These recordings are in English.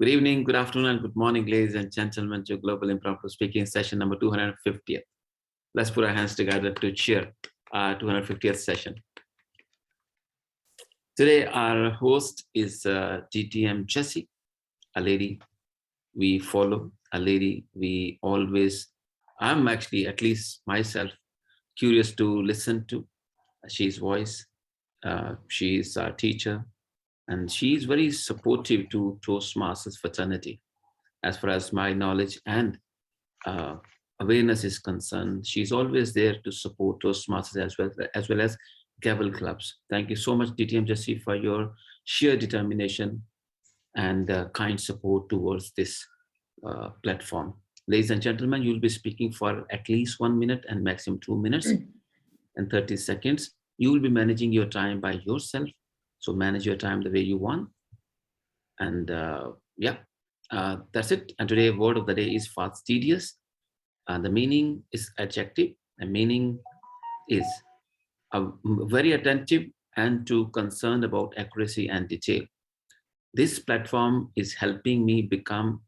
Good evening, good afternoon, and good morning, ladies and gentlemen, to Global Impromptu Speaking session number 250th. Let's put our hands together to cheer our 250th session. Today, our host is GTM Jessie, a lady we follow, a lady we always, I'm actually, at least myself, curious to listen to. She's voice, she's a teacher, and she's very supportive to Toastmasters fraternity. As far as my knowledge and uh, awareness is concerned, she's always there to support Toastmasters as well as Gavel clubs. Thank you so much, DTM Jessie, for your sheer determination and kind support towards this platform. Ladies and gentlemen, you'll be speaking for at least 1 minute and maximum 2 minutes and 30 seconds. You will be managing your time by yourself. So manage your time the way you want. And that's it. And today, word of the day is fastidious. The meaning is adjective. The meaning is very attentive and too concerned about accuracy and detail. This platform is helping me become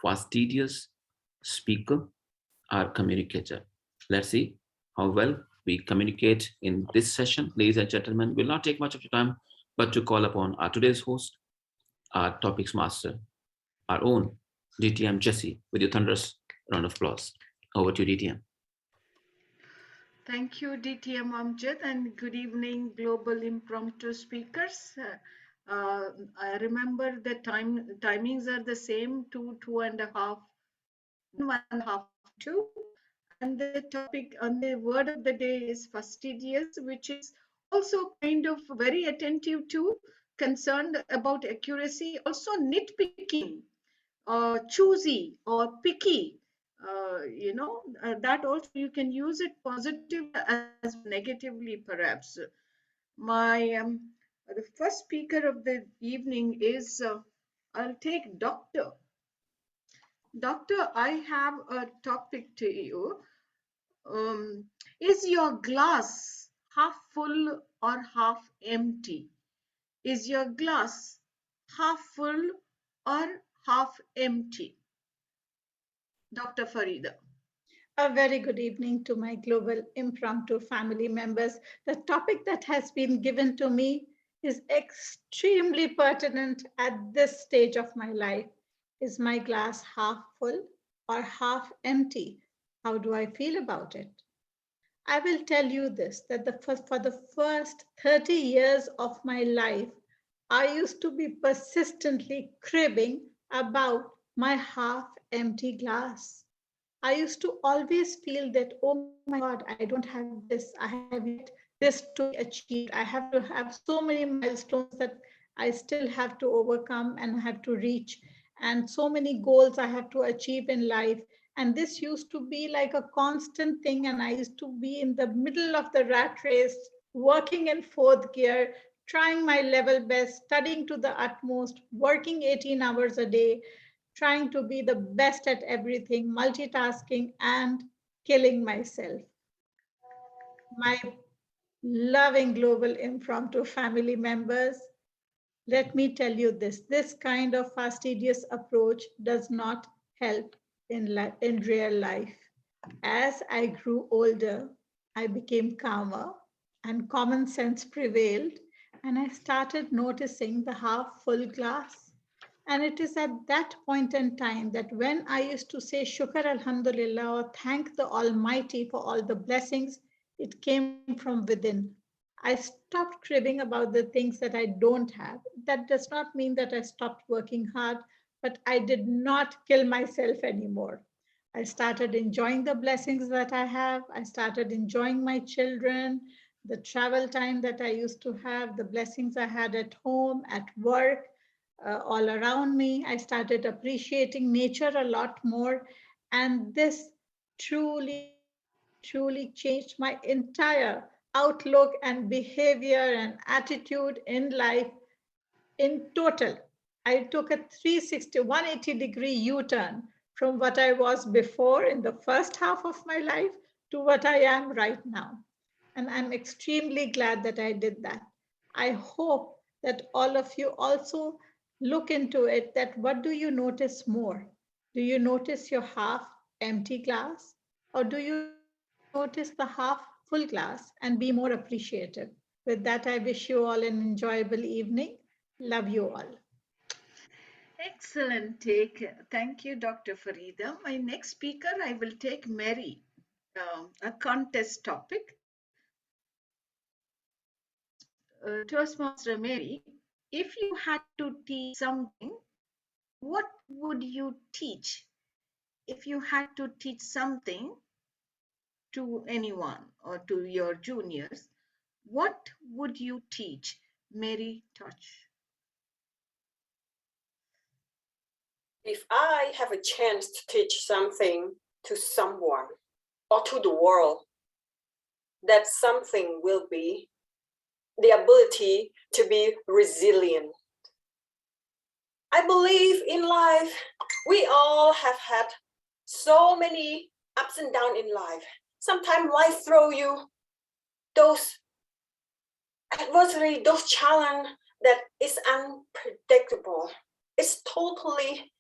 fastidious speaker or communicator. Let's see how well we communicate in this session. Ladies and gentlemen, will not take much of your time, but to call upon our today's host, our topics master, our own DTM Jessie, with your thunderous round of applause. Over to you, DTM. Thank you, DTM Amjad, and good evening, global impromptu speakers. I remember the timings are the same, 2.5, 1.5 to 2. And the topic on the word of the day is fastidious, which is also kind of very attentive to, concerned about accuracy, also nitpicking, choosy or picky. That also you can use it positive as well as negatively, perhaps. My The first speaker of the evening is I'll take Doctor. Doctor, I have a topic to you. Is your glass half full or half empty? Is your glass half full or half empty? Dr. Farida. A very good evening to my global impromptu family members. The topic that has been given to me is extremely pertinent at this stage of my life. Is my glass half full or half empty? How do I feel about it? I will tell you this that for the first 30 years of my life, I used to be persistently cribbing about my half empty glass. I used to always feel that, oh my God, I don't have this. I have yet this to be achieved. I have to have so many milestones that I still have to overcome and have to reach, and so many goals I have to achieve in life. And this used to be like a constant thing. And I used to be in the middle of the rat race, working in fourth gear, trying my level best, studying to the utmost, working 18 hours a day, trying to be the best at everything, multitasking, and killing myself. My loving global impromptu family members, let me tell you this kind of fastidious approach does not help in real life. As I grew older, I became calmer and common sense prevailed, and I started noticing the half full glass. And it is at that point in time that when I used to say Shukar Alhamdulillah or thank the Almighty for all the blessings, it came from within. I stopped cribbing about the things that I don't have. That does not mean that I stopped working hard, but I did not kill myself anymore. I started enjoying the blessings that I have. I started enjoying my children, the travel time that I used to have, the blessings I had at home, at work, all around me. I started appreciating nature a lot more. And this truly changed my entire outlook and behavior and attitude in life in total. I took a 360, 180-degree U turn from what I was before in the first half of my life to what I am right now. And I'm extremely glad that I did that. I hope that all of you also look into it, that what do you notice more? Do you notice your half empty glass, or do you notice the half full glass and be more appreciative? With that, I wish you all an enjoyable evening. Love you all. Excellent take. Thank you, Dr. Farida. My next speaker, I will take Mary, a contest topic. Toastmaster Mary, if you had to teach something, what would you teach? If you had to teach something to anyone or to your juniors, what would you teach? Mary Touch. If I have a chance to teach something to someone or to the world, that something will be the ability to be resilient. I believe in life, we all have had so many ups and downs in life. Sometimes life throw you those adversity, those challenge that is unpredictable. It's totally,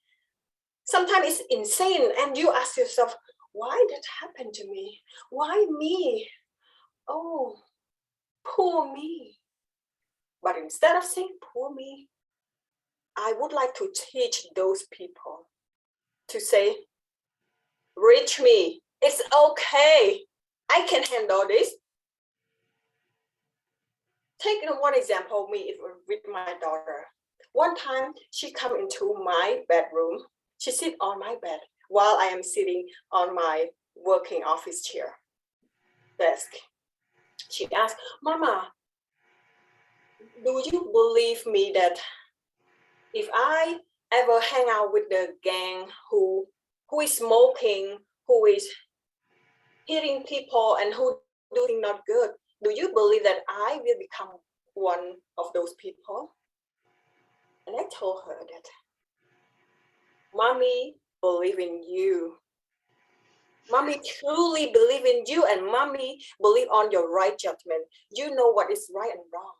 sometimes it's insane, and you ask yourself, why that happened to me? Why me? Oh, poor me. But instead of saying poor me, I would like to teach those people to say, reach me, it's okay, I can handle this. Take one example, me with my daughter. One time she come into my bedroom, she sit on my bed while I am sitting on my working office chair desk. She asked, Mama, do you believe me that if I ever hang out with the gang who is smoking, who is hitting people, and who doing not good, do you believe that I will become one of those people? And I told her that, Mommy believe in you. Mommy truly believe in you, and Mommy believe on your right judgment. You know what is right and wrong.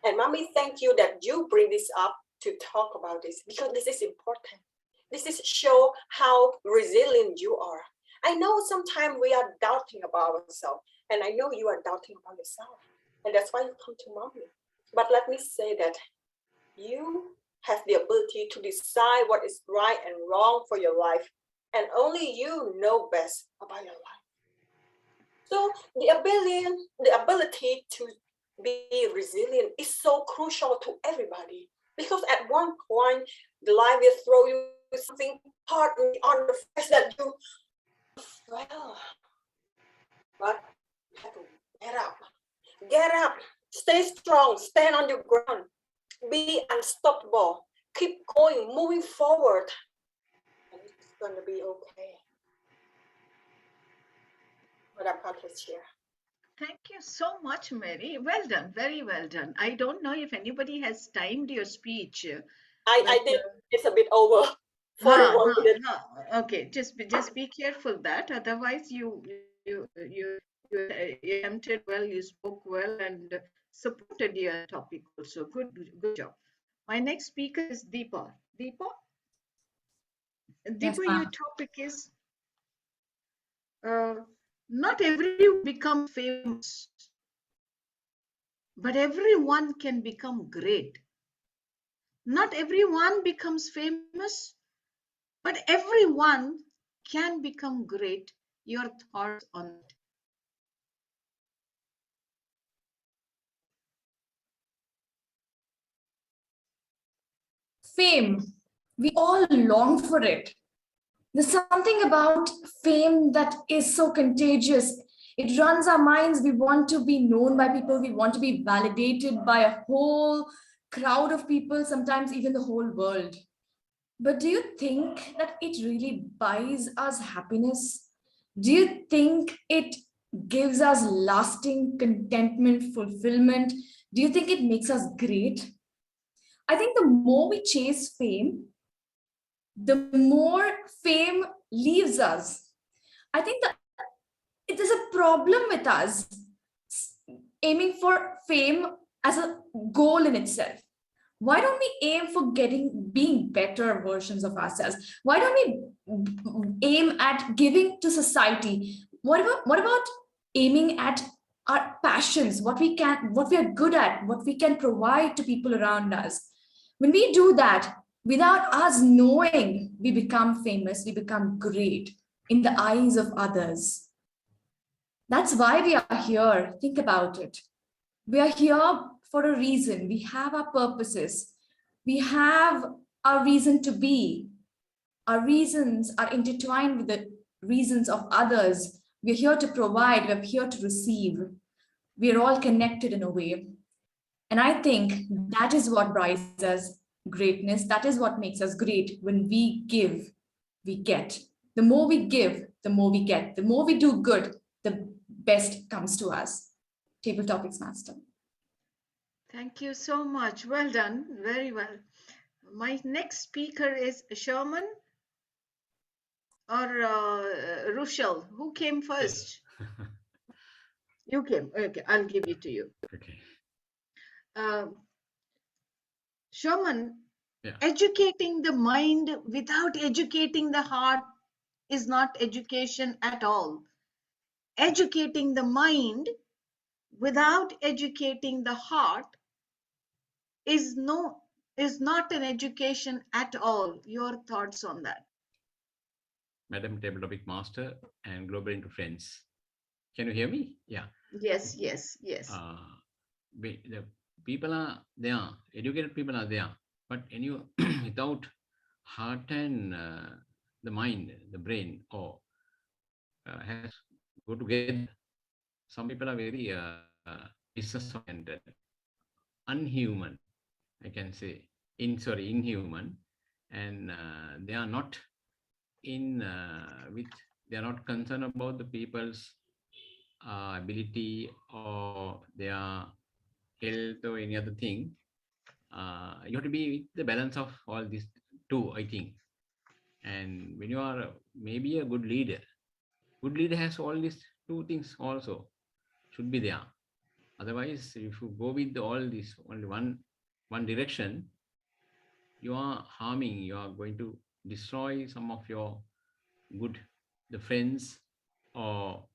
And Mommy, thank you that you bring this up to talk about this, because this is important. This is show how resilient you are. I know sometimes we are doubting about ourselves, and I know you are doubting about yourself. And that's why you come to Mommy. But let me say that you have the ability to decide what is right and wrong for your life. And only you know best about your life. So the ability to be resilient is so crucial to everybody, because at one point the life will throw you something hard on the face that you fell. But you have to get up, stay strong, stand on your ground, be unstoppable, keep going, moving forward, and it's gonna be okay. But I'm not here. Thank you so much, Mary. Well done, very well done. I don't know if anybody has timed your speech, I but did. It's a bit over. huh, 41 huh, minutes. huh. Okay, just be careful that otherwise you attempted well, you spoke well, and supported your topic also. Good job. My next speaker is Deepa. Deepa, Yes, Deepa, your ma'am. topic is uh, not everyone becomes famous, but everyone can become great. Not everyone becomes famous, but everyone can become great. Your thoughts on that? Fame. We all long for it. There's something about fame that is so contagious. It runs our minds. We want to be known by people. We want to be validated by a whole crowd of people, sometimes even the whole world. But do you think that it really buys us happiness? Do you think it gives us lasting contentment, fulfillment? Do you think it makes us great? I think the more we chase fame, the more fame leaves us. I think that it is a problem with us aiming for fame as a goal in itself. Why don't we aim for being better versions of ourselves? Why don't we aim at giving to society? What about aiming at our passions, what we are good at, what we can provide to people around us? When we do that, without us knowing, we become famous, we become great in the eyes of others. That's why we are here. Think about it. We are here for a reason. We have our purposes. We have our reason to be. Our reasons are intertwined with the reasons of others. We're here to provide, we're here to receive. We are all connected in a way. And I think that is what brings us greatness. That is what makes us great. When we give, we get. The more we give, the more we get. The more we do good, the best comes to us. Table Topics Master. Thank you so much. Well done. Very well. My next speaker is Sherman or Rushal. Who came first? You came. Okay, I'll give it to you. Okay. Sherman, Yeah. educating the mind without educating the heart is not education at all. Educating the mind without educating the heart is not an education at all. Your thoughts on that? Madam Table Topic Master and Global Into Friends. Can you hear me? Yeah. Yes, yes, yes. The people are there, educated people are there, but without heart and the mind, the brain, or has go together. Some people are very business-oriented, unhuman, I can say, inhuman, and they are not they are not concerned about the people's ability or their health or any other thing. You have to be with the balance of all these two, I think. And when you are maybe a good leader has all these two things also should be there. Otherwise, if you go with all this only one direction, you are harming, you are going to destroy some of your the friends or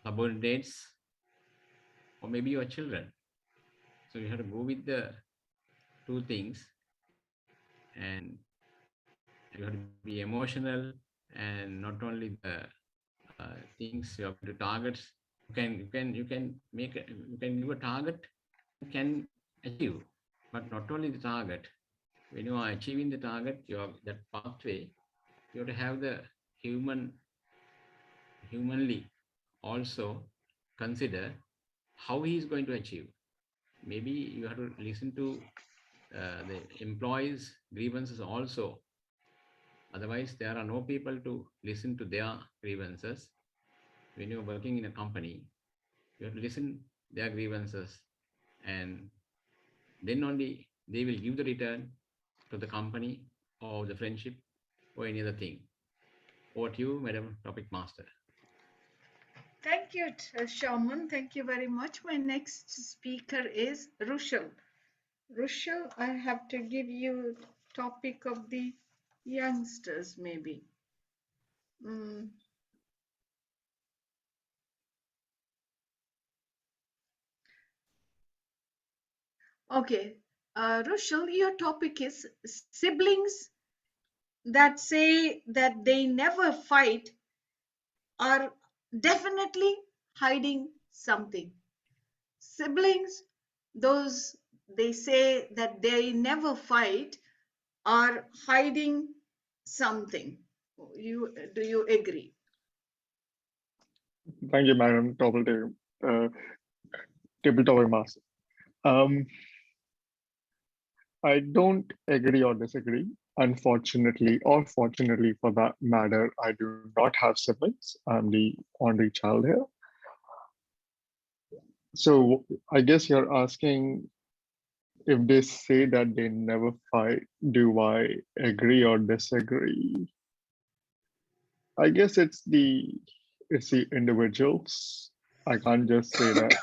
subordinates or maybe your children. So you have to go with the two things, and you have to be emotional, and not only the things you have to targets. You can give a target, you can achieve, but not only the target. When you are achieving the target, you have that pathway. You have to have the humanly also consider how he is going to achieve. Maybe you have to listen to the employees' grievances also. Otherwise, there are no people to listen to their grievances. When you're working in a company, you have to listen their grievances, and then only they will give the return to the company or the friendship or any other thing. Over to you, Madam Topic Master. Thank you, Sherman. Thank you very much. My next speaker is Rushal. Rushal, I have to give you topic of the youngsters, maybe. Okay, Rushal, your topic is siblings that say that they never fight are definitely hiding something. Siblings, those they say that they never fight, are hiding something. Do you agree? Thank you, Madam Table Topic Master. I don't agree or disagree. Unfortunately, or fortunately for that matter, I do not have siblings. I'm the only child here. So I guess you're asking if they say that they never fight, do I agree or disagree? I guess it's the individuals. I can't just say that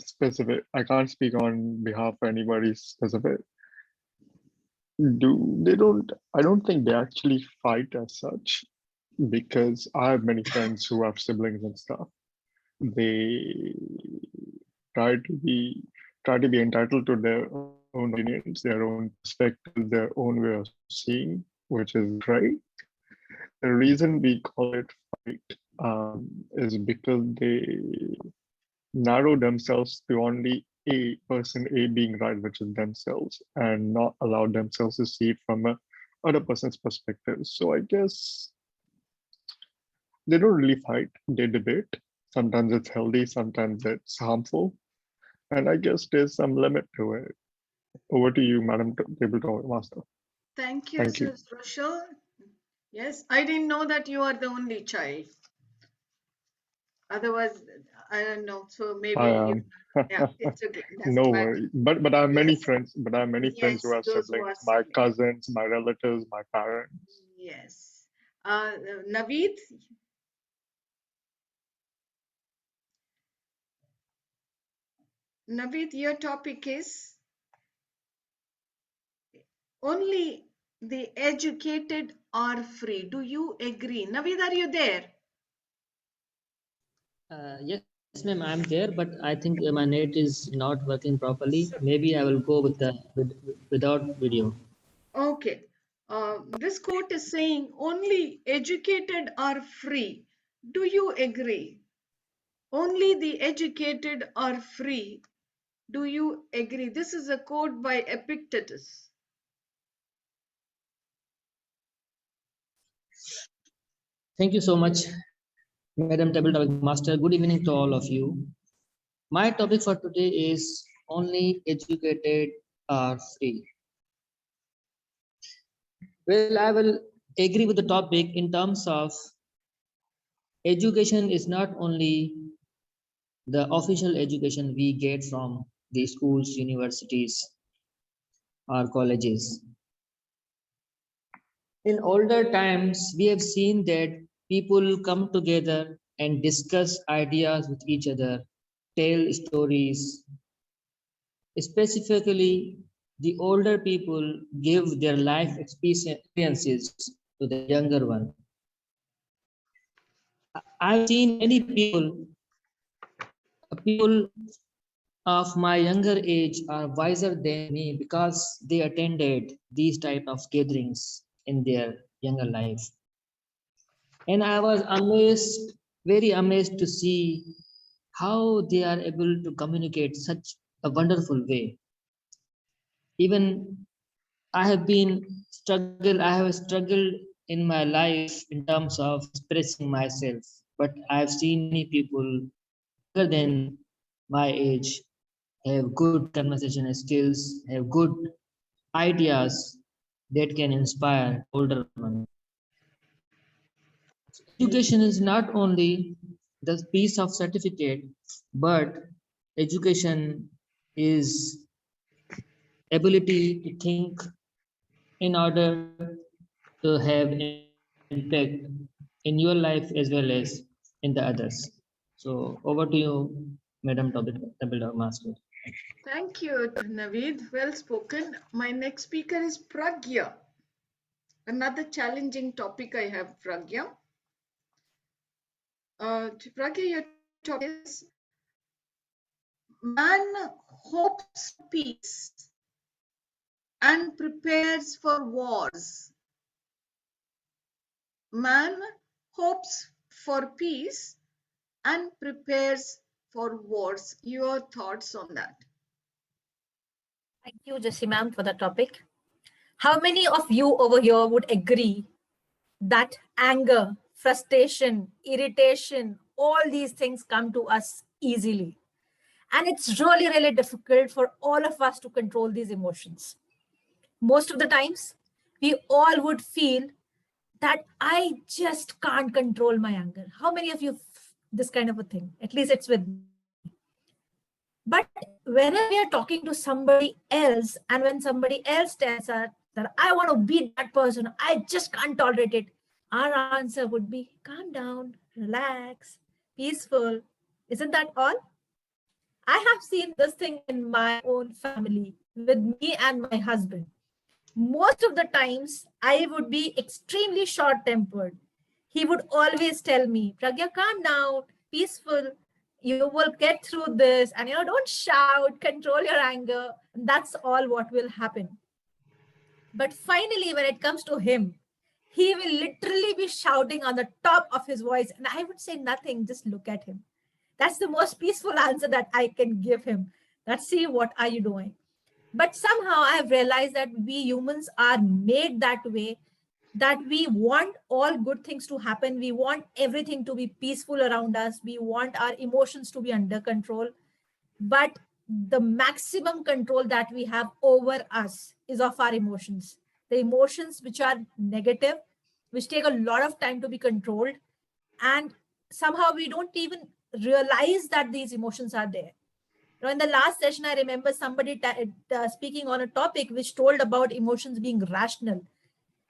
specific. I can't speak on behalf of anybody specific. I don't think they actually fight as such, because I have many friends who have siblings and stuff. They try to be entitled to their own opinions, their own perspectives, their own way of seeing, which is great. The reason we call it fight is because they narrow themselves to only a person A being right, which is themselves, and not allow themselves to see it from a other person's perspective. So I guess they don't really fight, they debate. Sometimes it's healthy, sometimes it's harmful. And I guess there's some limit to it. Over to you, Madam Tabletop Master. Thank you, Thank you. Sis Rochelle. Yes, I didn't know that you are the only child. Otherwise, I don't know. So maybe I you, am. yeah, it's okay. It No doesn't matter. worry. But I have many Yes, friends. But I have many friends who yes, have those who are siblings, my siblings. cousins, my relatives, my parents. Yes. Naveed, Naveed, your topic is only the educated are free. Do you agree? Naveed, are you there? Yes, ma'am, I'm there, but I think my net is not working properly. Maybe I will go with without video. Okay. This quote is saying only educated are free. Do you agree? Only the educated are free. Do you agree? This is a quote by Epictetus. Thank you so much, Madam Table Topic Master. Good evening to all of you. My topic for today is only educated are free. Well, I will agree with the topic in terms of education is not only the official education we get from the schools, universities, or colleges. In older times, we have seen that people come together and discuss ideas with each other, tell stories. Specifically, the older people give their life experiences to the younger one. I've seen many people of my younger age are wiser than me because they attended these type of gatherings in their younger life. And I was amazed, very amazed to see how they are able to communicate such a wonderful way. Even I have struggled in my life in terms of expressing myself, but I've seen many people younger than my age have good conversation skills, have good ideas that can inspire older ones. Education is not only the piece of certificate, but education is ability to think in order to have impact in your life as well as in the others. So over to you, Madam Topic Master. Thank you, Naveed. Well spoken. My next speaker is Pragya. Another challenging topic I have, Pragya. Pragya, your topic is man hopes for peace and prepares for wars. Man hopes for peace and prepares for wars. Your thoughts on that? Thank you, Jessie ma'am, for the topic. How many of you over here would agree that anger, frustration, irritation, all these things come to us easily? And it's really, really difficult for all of us to control these emotions. Most of the times, we all would feel that I just can't control my anger. How many of you this kind of a thing? At least it's with me. But whenever we are talking to somebody else, and when somebody else tells us that I want to beat that person, I just can't tolerate it, our answer would be calm down, relax, peaceful. Isn't that all? I have seen this thing in my own family with me and my husband. Most of the times, I would be extremely short tempered. He would always tell me, Pragya, calm down, peaceful. You will get through this, and don't shout, control your anger. That's all what will happen. But finally, when it comes to him, he will literally be shouting on the top of his voice, and I would say nothing, just look at him. That's the most peaceful answer that I can give him. That, see, what are you doing? But somehow I have realized that we humans are made that way, that we want all good things to happen. We want everything to be peaceful around us. We want our emotions to be under control. But the maximum control that we have over us is of our emotions. The emotions which are negative, which take a lot of time to be controlled. And somehow we don't even realize that these emotions are there. In the last session, I remember somebody speaking on a topic which told about emotions being rational.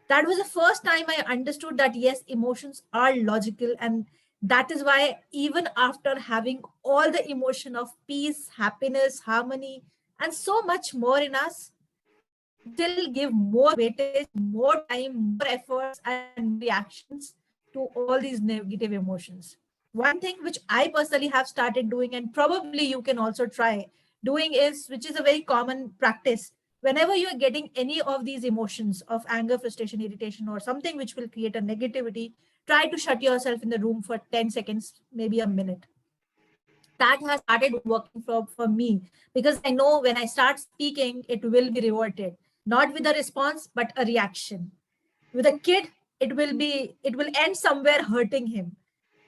That was the first time I understood that yes, emotions are logical. And that is why, even after having all the emotion of peace, happiness, harmony, and so much more in us, we still give more weightage, more time, more efforts, and more reactions to all these negative emotions. One thing which I personally have started doing, and probably you can also try doing, is which is a very common practice. Whenever you are getting any of these emotions of anger, frustration, irritation, or something which will create a negativity, try to shut yourself in the room for 10 seconds, maybe a minute. That has started working for me, because I know when I start speaking, it will be reverted, not with a response, but a reaction. With a kid, it will end somewhere hurting him.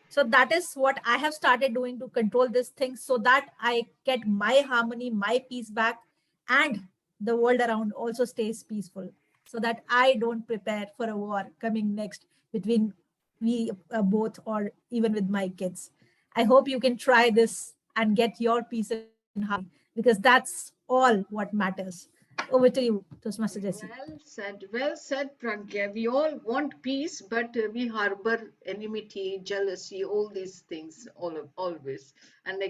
So that is what I have started doing to control this thing, so that I get my harmony, my peace back, and the world around also stays peaceful, so that I don't prepare for a war coming next between we both, or even with my kids. I hope you can try this and get your peace and harmony, because that's all what matters. Over to you, Toastmaster Jesse. Well said, Pragya. We all want peace, but we harbor enmity, jealousy, all these things, always, and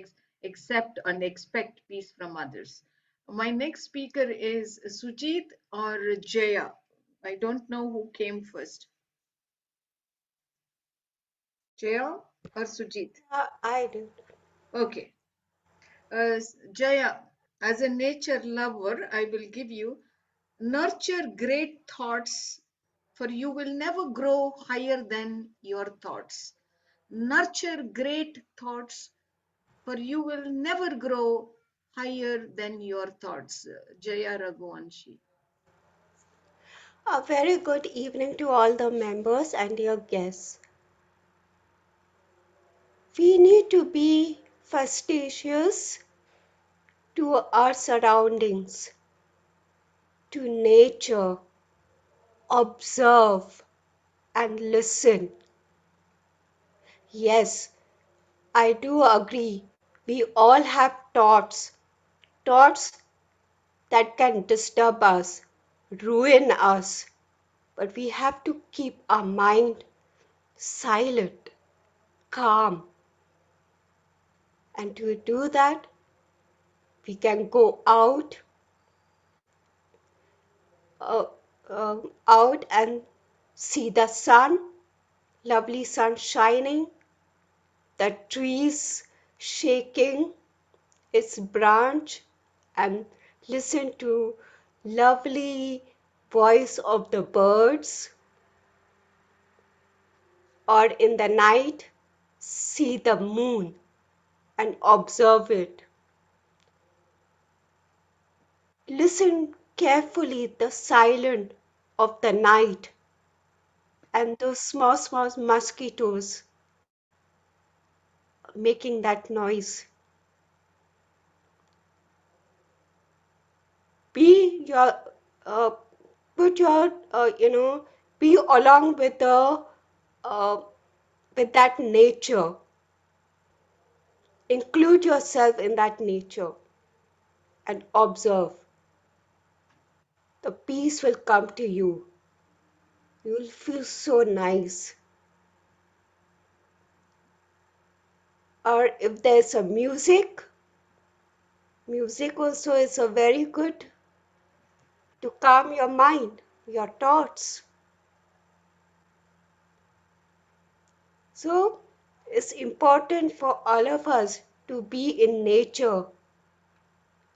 accept and expect peace from others. My next speaker is Sujit or Jaya. I don't know who came first, Jaya or Sujit. I do. Okay. Jaya, as a nature lover, I will give you nurture great thoughts, for you will never grow higher than your thoughts. Nurture great thoughts, for you will never grow higher than your thoughts. Jaya Raghuvanshi. A very good evening to all the members and your guests. We need to be fastidious to our surroundings, to nature, observe and listen. Yes, I do agree. We all have thoughts that can disturb us, ruin us, but we have to keep our mind silent, calm. And to do that, we can go uh, out and see the sun, lovely sun shining, the trees shaking its branch, and listen to lovely voice of the birds, or in the night see the moon and observe it. Listen carefully the silence of the night and those small mosquitoes making that noise. Be your uh, put your be along uh, with that nature. Include yourself in that nature and observe. The peace will come to you. You will feel so nice. Or if there's a music also is a very good to calm your mind, your thoughts. So it's important for all of us to be in nature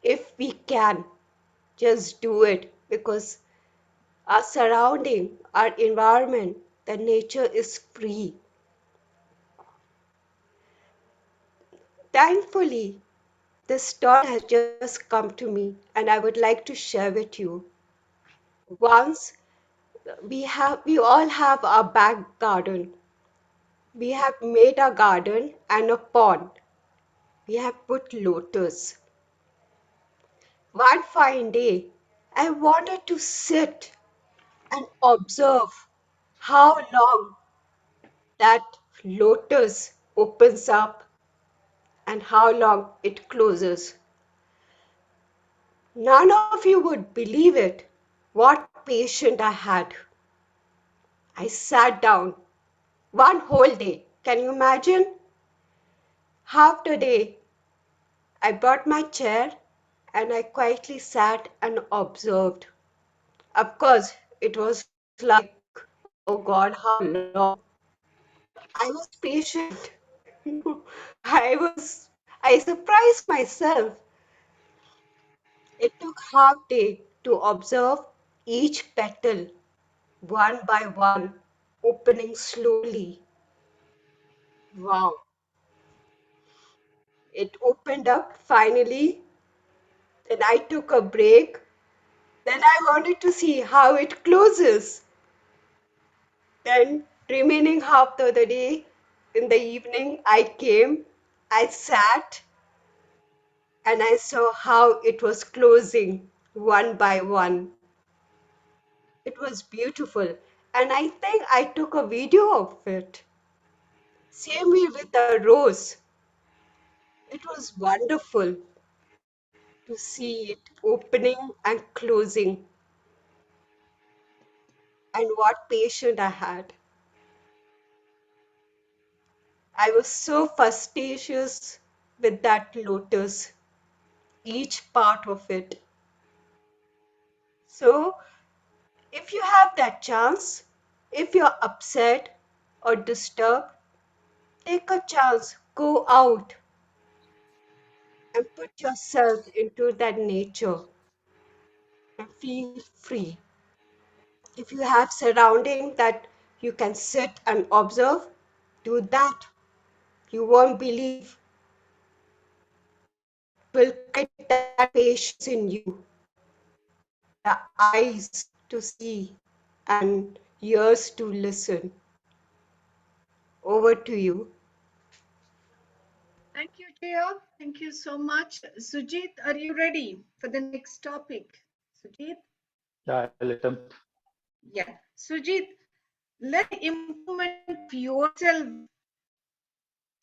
if we can. Just do it because our surrounding, our environment, the nature is free. Thankfully, this thought has just come to me and I would like to share with you. Once we all have our back garden. We have made a garden and a pond. We have put lotus. One fine day, I wanted to sit and observe how long that lotus opens up and how long it closes. None of you would believe it, what patience I had. I sat down one whole day. Can you imagine? Half the day, I brought my chair and I quietly sat and observed. Of course, it was like, oh God, how long? But I was patient. I surprised myself. It took half day to observe each petal one by one, opening slowly. Wow. It opened up finally. Then I took a break. Then I wanted to see how it closes. Then, remaining half the day in the evening, I came, I sat, and I saw how it was closing one by one. It was beautiful, and I think I took a video of it. Same way with the rose. It was wonderful to see it opening and closing, and what patience I had. I was so fastidious with that lotus, each part of it. So, if you have that chance, if you're upset or disturbed, take a chance, go out and put yourself into that nature and feel free. If you have surrounding that you can sit and observe, do that. You won't believe. It will create that patience in you, the eyes to see and ears to listen. Over to you. Thank you, Jaya. Thank you so much. Sujit, are you ready for the next topic? Sujit? Yeah, I'll attempt. Yeah. Sujit, let the improvement of yourself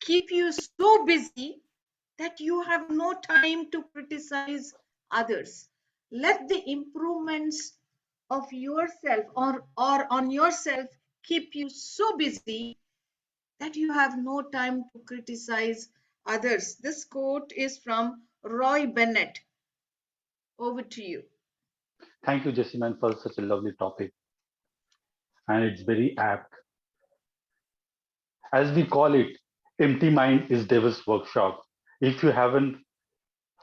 keep you so busy that you have no time to criticize others. Let the improvements of yourself or on yourself keep you so busy that you have no time to criticize others. This quote is from Roy Bennett. Over to you. Thank you, Jessiman, for such a lovely topic. And it's very apt. As we call it, empty mind is devil's workshop. If you have a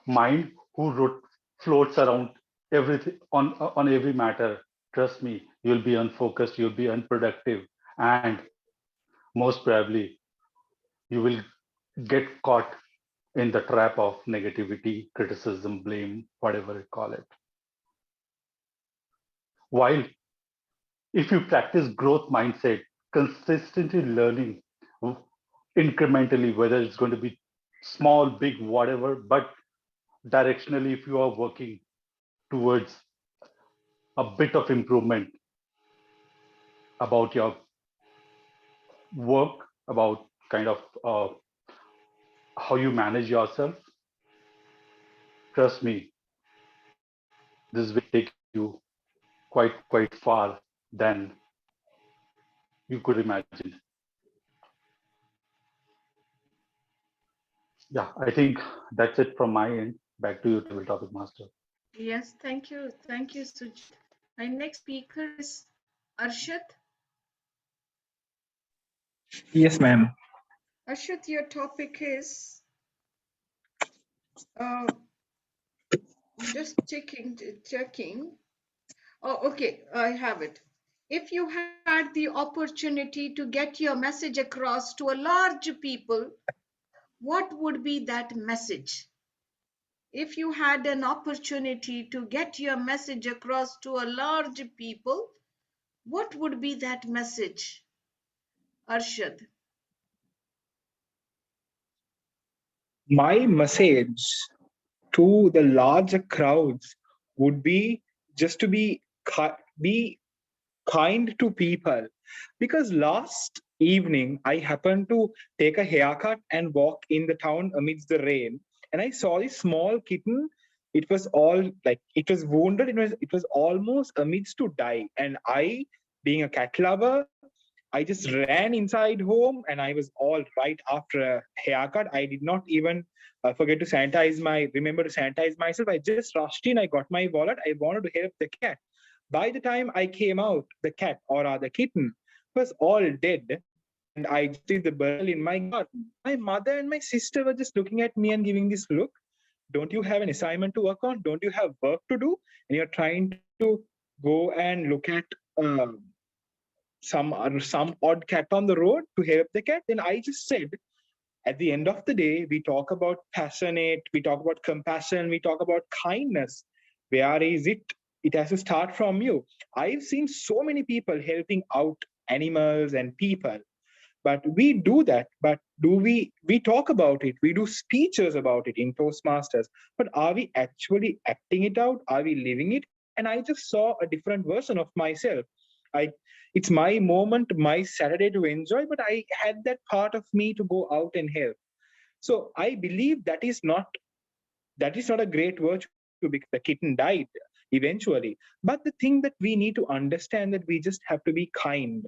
mind who floats around everything on every matter, trust me, you'll be unfocused, you'll be unproductive, and most probably you will get caught in the trap of negativity, criticism, blame, whatever you call it. While if you practice growth mindset, consistently learning incrementally, whether it's going to be small, big, whatever, but directionally, if you are working towards a bit of improvement about your work, about kind of how you manage yourself, trust me, this will take you quite far than you could imagine. Yeah, I think that's it from my end. Back to you, table topic master. Yes, thank you. Thank you, Sujit. My next speaker is Arshad. Yes, ma'am. Arshad, your topic is just checking. Oh, okay, I have it. If you had the opportunity to get your message across to a large people, what would be that message? If you had an opportunity to get your message across to a large people, what would be that message, Arshad? My message to the larger crowds would be just to be kind to people, because last evening I happened to take a haircut and walk in the town amidst the rain, and I saw this small kitten. It was all like it was wounded. It was almost amidst to die, and I, being a cat lover, I just ran inside home, and I was all right after a haircut. I did not even forget to remember to sanitize myself. I just rushed in. I got my wallet. I wanted to help the cat. By the time I came out, the cat, or rather kitten, was all dead, and I just did the burial in my garden. My mother and my sister were just looking at me and giving this look. Don't you have an assignment to work on? Don't you have work to do? And you're trying to go and look at uh, some odd cat on the road to help the cat? Then I just said, at the end of the day, we talk about passionate, we talk about compassion, we talk about kindness. Where is it? It has to start from you. I've seen so many people helping out animals and people, but we do that. But do we talk about it? We do speeches about it in Toastmasters, but are we actually acting it out? Are we living it? And I just saw a different version of myself. I It's my moment, my Saturday to enjoy, but I had that part of me to go out and help. So I believe that is not a great virtue, because the kitten died eventually. But the thing that we need to understand, that we just have to be kind.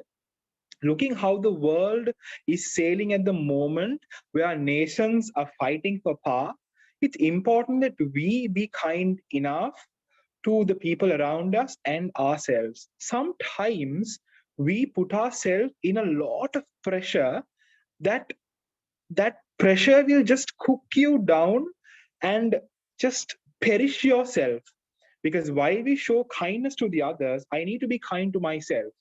Looking how the world is sailing at the moment, where nations are fighting for power, it's important that we be kind enough to the people around us and ourselves. Sometimes we put ourselves in a lot of pressure, that that pressure will just cook you down and just perish yourself. Because while we show kindness to the others, I need to be kind to myself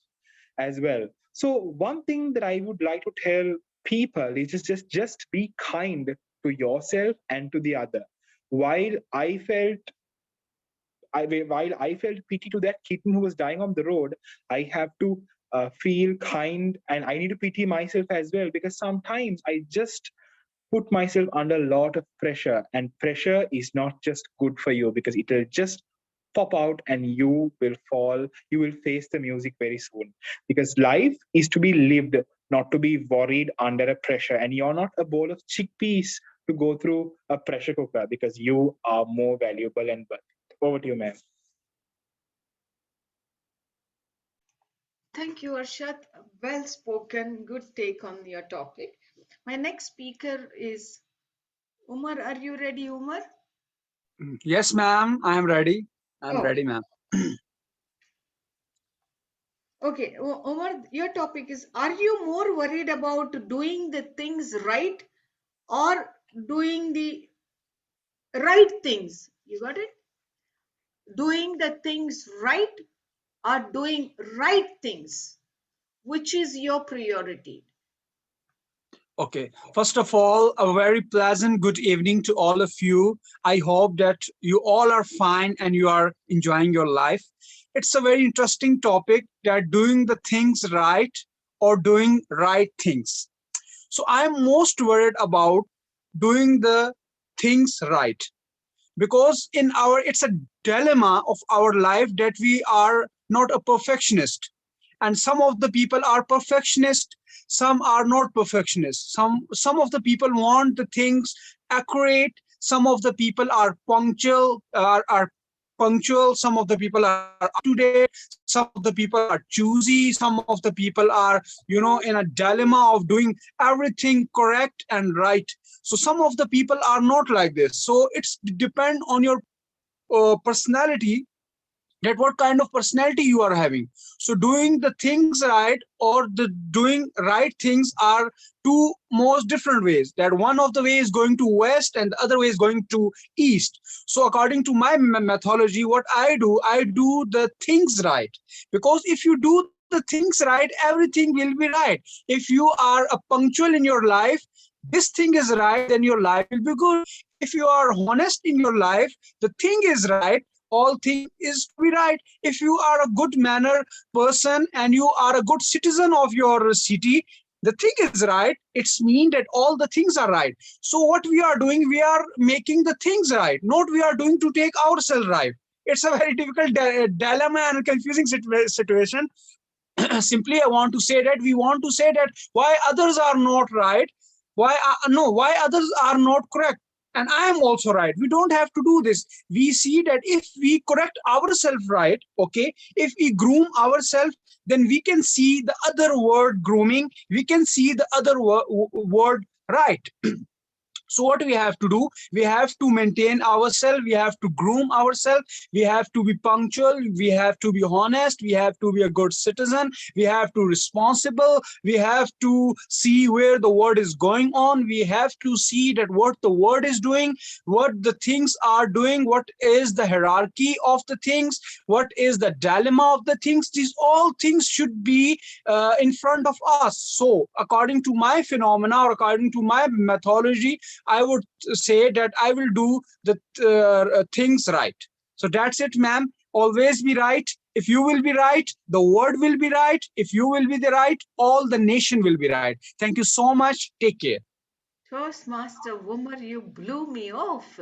as well. So one thing that I would like to tell people is just be kind to yourself and to the other. While I felt while I felt pity to that kitten who was dying on the road, I have to feel kind, and I need to pity myself as well, because sometimes I just put myself under a lot of pressure, and pressure is not just good for you, because it will just pop out and you will fall. You will face the music very soon, because life is to be lived, not to be worried under a pressure. And you're not a bowl of chickpeas to go through a pressure cooker, because you are more valuable and worth. Over to you, ma'am. Thank you, Arshad. Well spoken. Good take on your topic. My next speaker is Umar. Are you ready, Umar? Yes, ma'am. I am ready. I'm Oh, ready, ma'am. okay. Umar, your topic is: are you more worried about doing the things right or doing the right things? You got it? Doing the things right or doing right things? Which is your priority? Okay. First of all, a very pleasant good evening to all of you. I hope that you all are fine and you are enjoying your life. It's a very interesting topic, that doing the things right or doing right things. So I am most worried about doing the things right, because in our it's a dilemma of our life that we are not a perfectionist, and some of the people are perfectionist, some are not perfectionist. Some of the people want the things accurate, some of the people are punctual, some of the people are up to date, some of the people are choosy, some of the people are in a dilemma of doing everything correct and right. So some of the people are not like this. So it's depend on your personality, that what kind of personality you are having. So doing the things right or the doing right things are two most different ways. That one of the way is going to west and the other way is going to east. So according to my methodology, what I do the things right, because if you do the things right, everything will be right. If you are a punctual in your life, this thing is right, then your life will be good. If you are honest in your life, the thing is right, all thing is to be right. If you are a good manner person and you are a good citizen of your city, the thing is right. It's mean that all the things are right. So what we are doing, we are making the things right, not we are doing to take ourselves right. It's a very difficult dilemma and confusing situation. Simply I want to say that we want to say that why others are not right, why others are not correct, and I am also right. We don't have to do this. We see that if we correct ourselves right, okay, if we groom ourselves, then we can see the other word grooming, we can see the other word right. So what we have to do, we have to maintain ourselves, we have to groom ourselves, we have to be punctual, we have to be honest, we have to be a good citizen, we have to responsible, we have to see where the word is going on, we have to see that what the word is doing, what the things are doing, what is the hierarchy of the things, what is the dilemma of the things. These all things should be in front of us. So according to my phenomena or according to my methodology, I would say that I will do the things right. So that's it, ma'am. Always be right. If you will be right, the world will be right. If you will be the right, all the nation will be right. Thank you so much. Take care. Toastmaster Umar, you blew me off.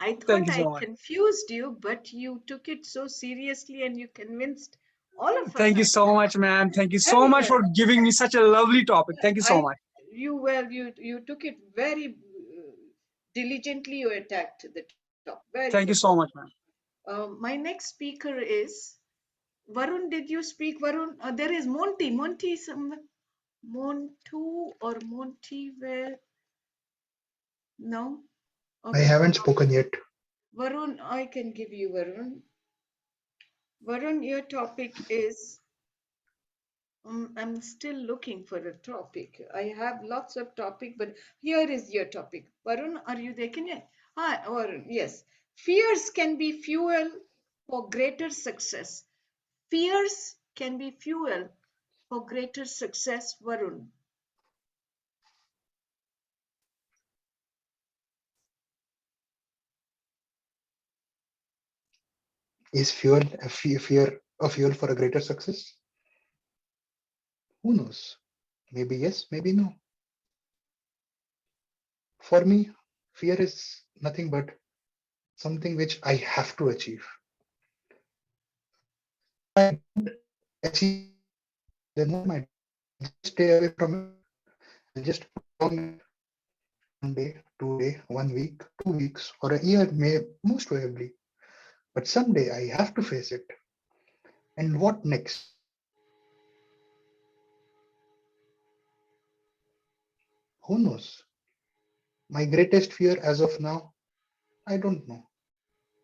I Thank thought you I so much. confused you, but you took it so seriously and you convinced all of us. Thank you so much, ma'am. Thank you so Very much well. for giving me such a lovely topic. Thank you so I much. you took it very diligently. You attacked the top. Very good. Thank you so much, ma'am. My next speaker is Varun. Did you speak, Varun? There is Monty. Monty, some Montu or Monty. Where? No. I Okay. haven't spoken yet. Varun, I can give you Varun. Varun, your topic is. I'm still looking for a topic. I have lots of topic, but here is your topic. Varun, are you there? Can you? Hi, Varun. Yes. Fears can be fuel for greater success. Fears can be fuel for greater success, Varun. Is fuel a fear a fuel for a greater success? Who knows? Maybe yes, maybe no. For me, fear is nothing but something which I have to achieve. If I don't achieve, then what am I doing? I'll just stay away from it. I'll just prolong it 1 day, 2 day, 1 week, 2 weeks, or a year, may most probably. But someday I have to face it. And what next? Who knows? My greatest fear as of now, I don't know.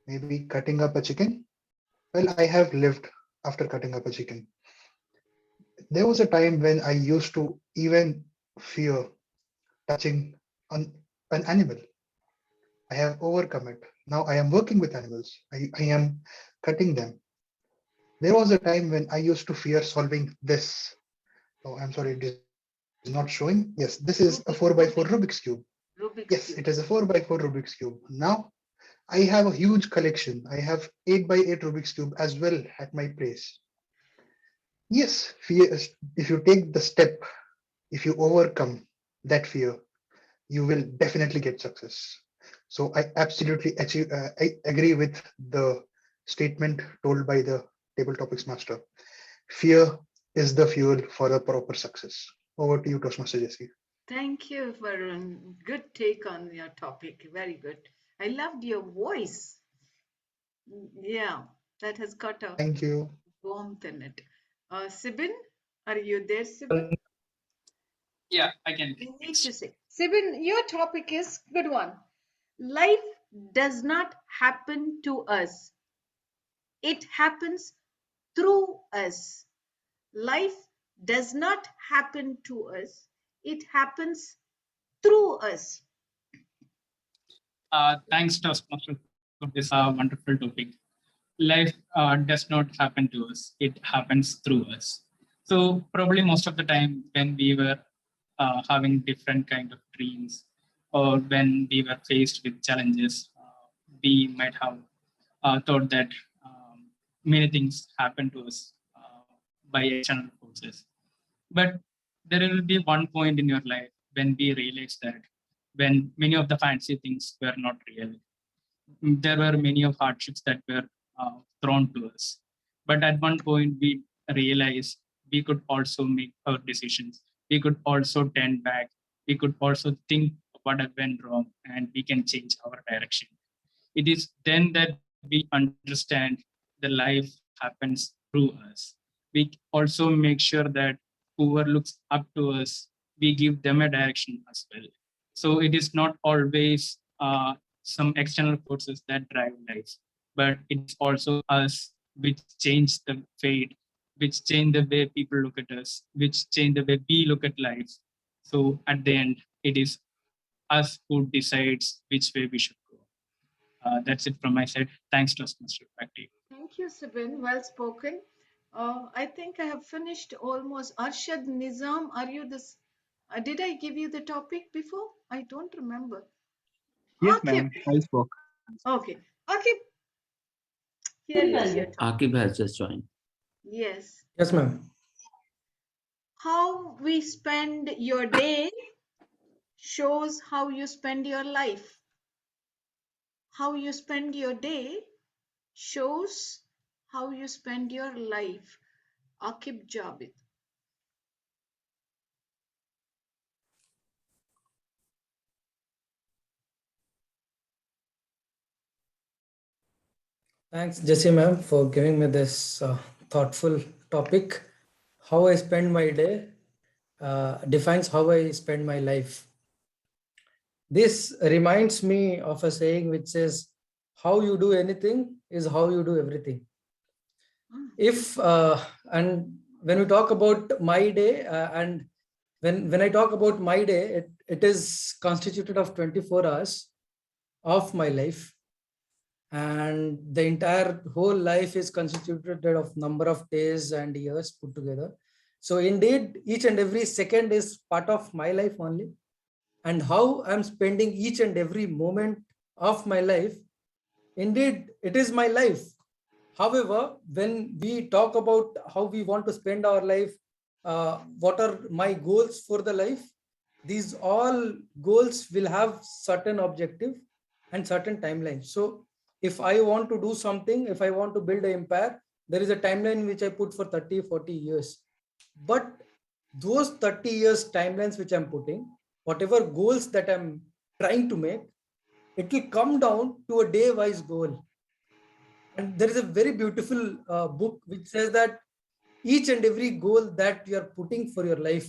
Maybe cutting up a chicken? Well, I have lived after cutting up a chicken. There was a time when I used to even fear touching an animal. I have overcome it. Now I am working with animals. I am cutting them. There was a time when I used to fear solving this. Oh, I'm sorry, it is not showing. Yes, this is a 4x4 Rubik's Cube. Yes, Rubik's it is a Cube. 4x4 Rubik's Cube. Now I have a huge collection. I have 8x8 Rubik's Cube as well at my place. Yes, fear, if you take the step, if you overcome that fear, you will definitely get success. So I absolutely I agree with the statement told by the table topics master. Fear is the fuel for a proper success. Over to you, Toastmaster Jesse. Thank you, Varun. Good take on your topic. Very good. I loved your voice. Yeah, that has got a Thank you. warmth in it. Sabine, are you there, Sabine? Yeah, I can. I need to say, Sabine, your topic is good one. Life does not happen to us. It happens through us. Life does not happen to us. It happens through us. Thanks, Toastmaster, for this wonderful topic. Life does not happen to us, it happens through us. So probably most of the time when we were having different kind of dreams, or when we were faced with challenges, we might have thought that many things happen to us by external forces. But there will be one point in your life when we realize that when many of the fancy things were not real, there were many of hardships that were thrown to us. But at one point, we realized we could also make our decisions. We could also turn back. We could also think what had went wrong, and we can change our direction. It is then that we understand the life happens through us. We also make sure that whoever looks up to us, we give them a direction as well. So it is not always some external forces that drive lives, but it's also us which change the fate, which change the way people look at us, which change the way we look at life. So at the end, it is us who decides which way we should go. That's it from my side. Thanks, Toastmaster. Back to you. Thank you, Sabine. Well spoken. I think I have finished almost. Arshad Nizam, are you this? Did I give you the topic before? I don't remember. Yes, Akib. ma'am. I spoke. Okay. Akib, here is your topic. Akib has just joined. Yes. Yes, ma'am. How we spend your day shows how you spend your life. How you spend your day shows how you spend your life. Akib Jabid. Thanks, Jessie ma'am, for giving me this thoughtful topic. How I spend my day defines how I spend my life. This reminds me of a saying which says, how you do anything is how you do everything. If and when we talk about my day, and when I talk about my day, it is constituted of 24 hours of my life, and the entire whole life is constituted of number of days and years put together. So indeed, each and every second is part of my life only, and how I'm spending each and every moment of my life, indeed it is my life. However, when we talk about how we want to spend our life, what are my goals for the life, these all goals will have certain objective and certain timelines. So if I want to do something, if I want to build an empire, there is a timeline which I put for 30, 40 years. But those 30 years timelines which I'm putting, whatever goals that I'm trying to make, it will come down to a day-wise goal. And there is a very beautiful book which says that each and every goal that you are putting for your life,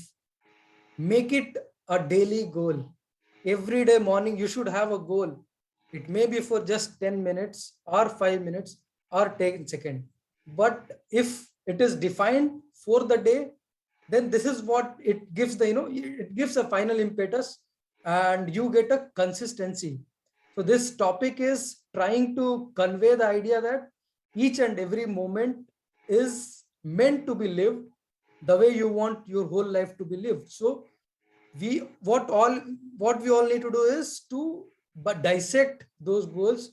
make it a daily goal. Every day morning, you should have a goal. It may be for just 10 minutes or 5 minutes or 10 seconds. But if it is defined for the day, then this is what it gives it gives a final impetus, and you get a consistency. So this topic is trying to convey the idea that each and every moment is meant to be lived the way you want your whole life to be lived. So what we all need to do is to dissect those goals,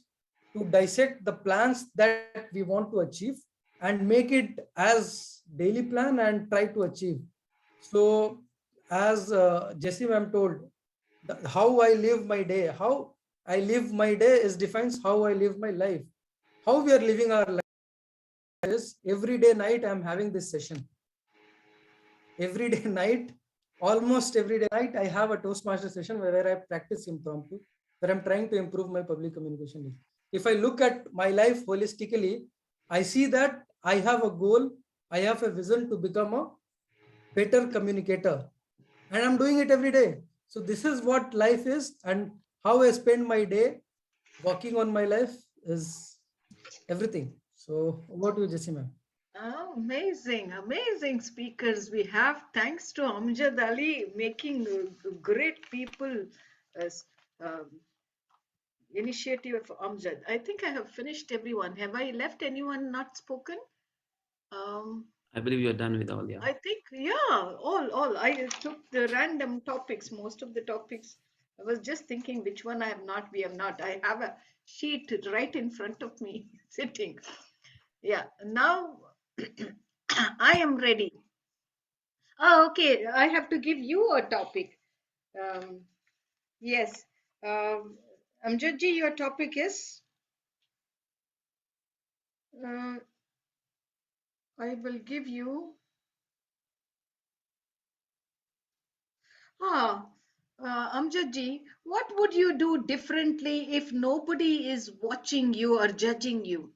to dissect the plans that we want to achieve, and make it as daily plan and try to achieve. So as Jessie ma'am told, how I live my day, how I live my day is defines how I live my life. How we are living our life is every day night I'm having this session. Every day night, almost every day night, I have a Toastmaster session where I practice impromptu, where I'm trying to improve my public communication. If I look at my life holistically, I see that I have a goal, I have a vision to become a better communicator, and I'm doing it every day. So this is what life is, and how I spend my day Working on my life is everything. So over to you, Jessie ma'am. Oh, amazing, amazing speakers we have. Thanks to Amjad Ali making great people um, initiative of Amjad. I think I have finished everyone. Have I left anyone not spoken? I believe you're done with all, yeah. I think, yeah, all. I took the random topics, most of the topics. I was just thinking which one I have not, we have not. I have a sheet right in front of me sitting. Yeah, now I am ready. Oh, okay, I have to give you a topic. Um, yes. Amjadji, your topic is, I will give you, ah, Amjadji, what would you do differently if nobody is watching you or judging you?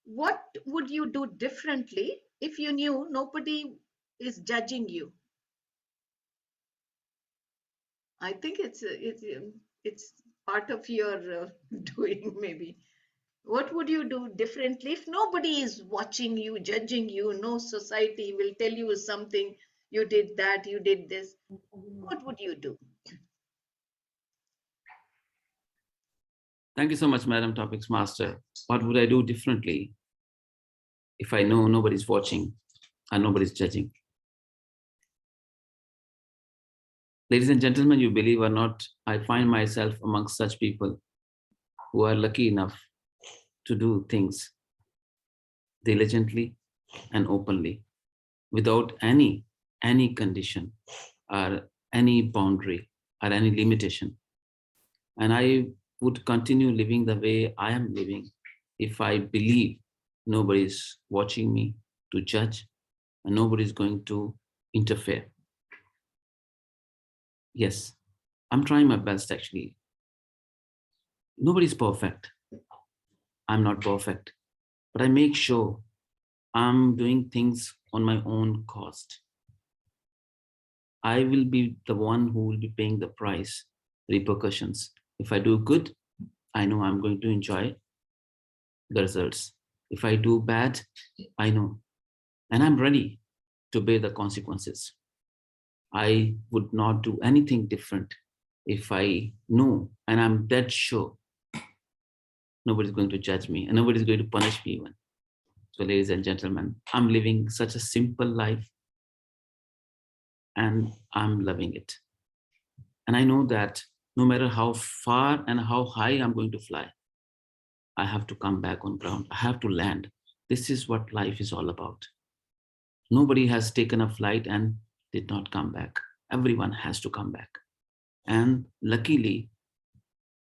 What would you do differently if you knew nobody is judging you? I think it's part of your doing maybe. What would you do differently if nobody is watching you, judging you? No society will tell you something. You did that, you did this. What would you do? Thank you so much, Madam Topics Master. What would I do differently if I know nobody's watching and nobody's judging? Ladies and gentlemen, you believe or not, I find myself amongst such people who are lucky enough to do things diligently and openly without any condition or any boundary or any limitation. And I would continue living the way I am living if I believe nobody's watching me to judge and nobody's going to interfere. Yes, I'm trying my best actually. Nobody's perfect. I'm not perfect, but I make sure I'm doing things on my own cost. I will be the one who will be paying the price, repercussions. If I do good, I know I'm going to enjoy the results. If I do bad, I know, and I'm ready to bear the consequences. I would not do anything different if I know, and I'm dead sure, nobody's going to judge me and nobody's going to punish me even. So ladies and gentlemen, I'm living such a simple life and I'm loving it. And I know that no matter how far and how high I'm going to fly, I have to come back on ground. I have to land. This is what life is all about. Nobody has taken a flight and did not come back. Everyone has to come back. And luckily,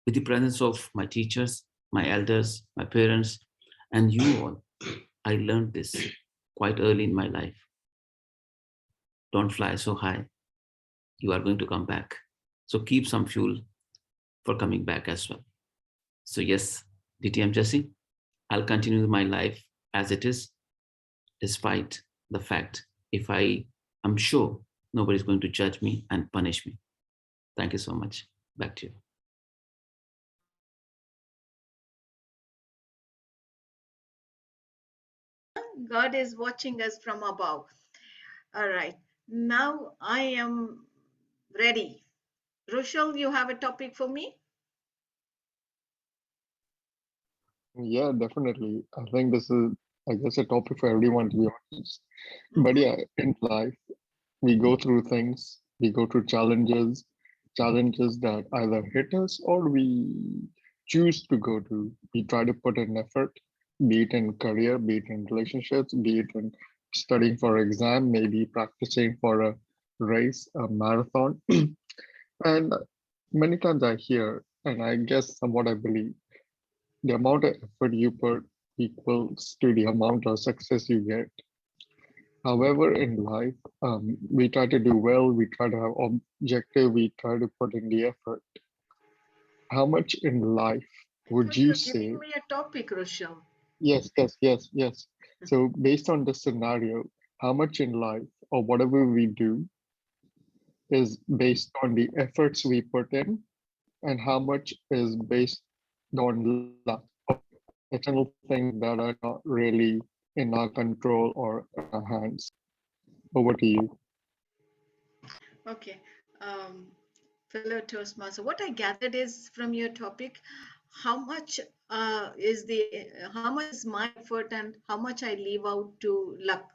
with the presence of my teachers, my elders, my parents, and you all, I learned this quite early in my life. Don't fly so high. You are going to come back. So keep some fuel for coming back as well. So yes, DTM Jesse, I'll continue my life as it is, despite the fact if I'm sure nobody's going to judge me and punish me. Thank you so much. Back to you. God is watching us from above. All right. Now I am ready. Rochelle, you have a topic for me? Yeah, definitely. I think this is, I guess, a topic for everyone, to be honest. But yeah, in life, we go through things, we go through challenges that either hit us or we choose to go to. We try to put in effort, be it in career, be it in relationships, be it in studying for exam, maybe practicing for a race, a marathon. And many times I hear, and I guess somewhat I believe, the amount of effort you put equals to the amount of success you get. However, in life, we try to do well, we try to have objective, we try to put in the effort. How much in life would So you you're say? giving me a topic, Rochelle. Yes. So based on this scenario, how much in life or whatever we do is based on the efforts we put in and how much is based on luck, external things that are not really in our control or in our hands? Over to you. Okay. Fellow Toastmaster, what I gathered is from your topic, how much how much is my effort and how much I leave out to luck.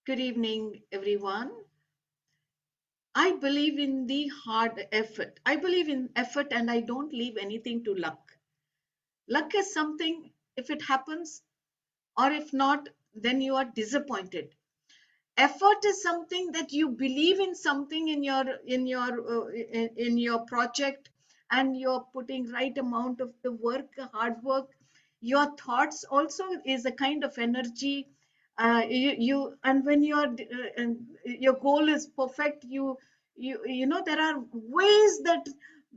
Good evening, everyone. I believe in the hard effort. I believe in effort and I don't leave anything to luck. Luck is something, if it happens, or if not, then you are disappointed. Effort is something that you believe in something in your project, and you're putting right amount of the work, hard work. Your thoughts also is a kind of energy. You and when and your goal is perfect, you know there are ways that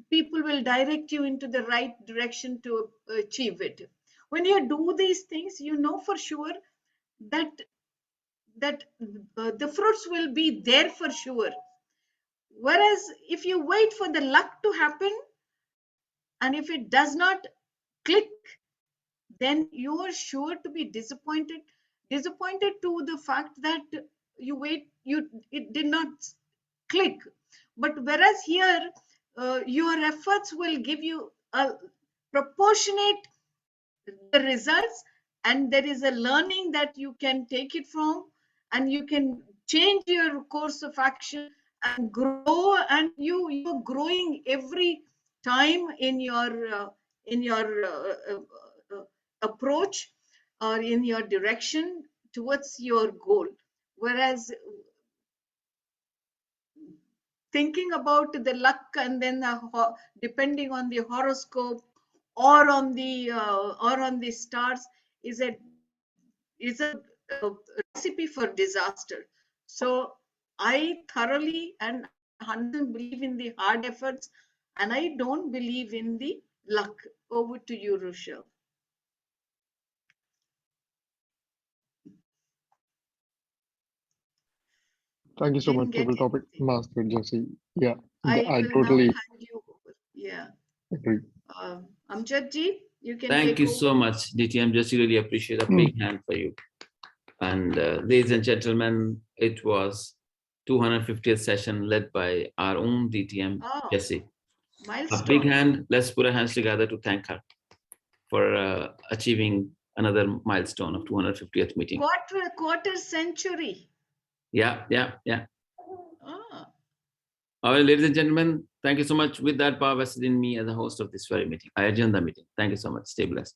people will direct you into the right direction to achieve it. When you do these things, you know for sure that the fruits will be there for sure. Whereas if you wait for the luck to happen, and if it does not click, then you are sure to be disappointed to the fact that it did not click. But whereas here, your efforts will give you a proportionate the results, and there is a learning that you can take it from, and you can change your course of action and grow, and you're growing every time in your approach or in your direction towards your goal. Whereas thinking about the luck and then depending on the horoscope or on the stars is a recipe for disaster. So I thoroughly and 100% believe in the hard efforts, and I don't believe in the luck. Over to you, Rochelle. Thank you so much Didn't for get the topic, anything. Master Jesse. Yeah, I I will now totally hand you over. Yeah. agree. Amjad ji, you can Thank take you over. so much, DTM. Just really appreciate a big hand for you. And ladies and gentlemen, it was 250th session led by our own DTM, Oh, Jesse. A milestone. big hand. Let's put our hands together to thank her for achieving another milestone of 250th meeting. Quarter century. Yeah. Ah. All right, ladies and gentlemen, thank you so much. With that power vested in me as the host of this very meeting, I adjourn the meeting. Thank you so much. Stay blessed.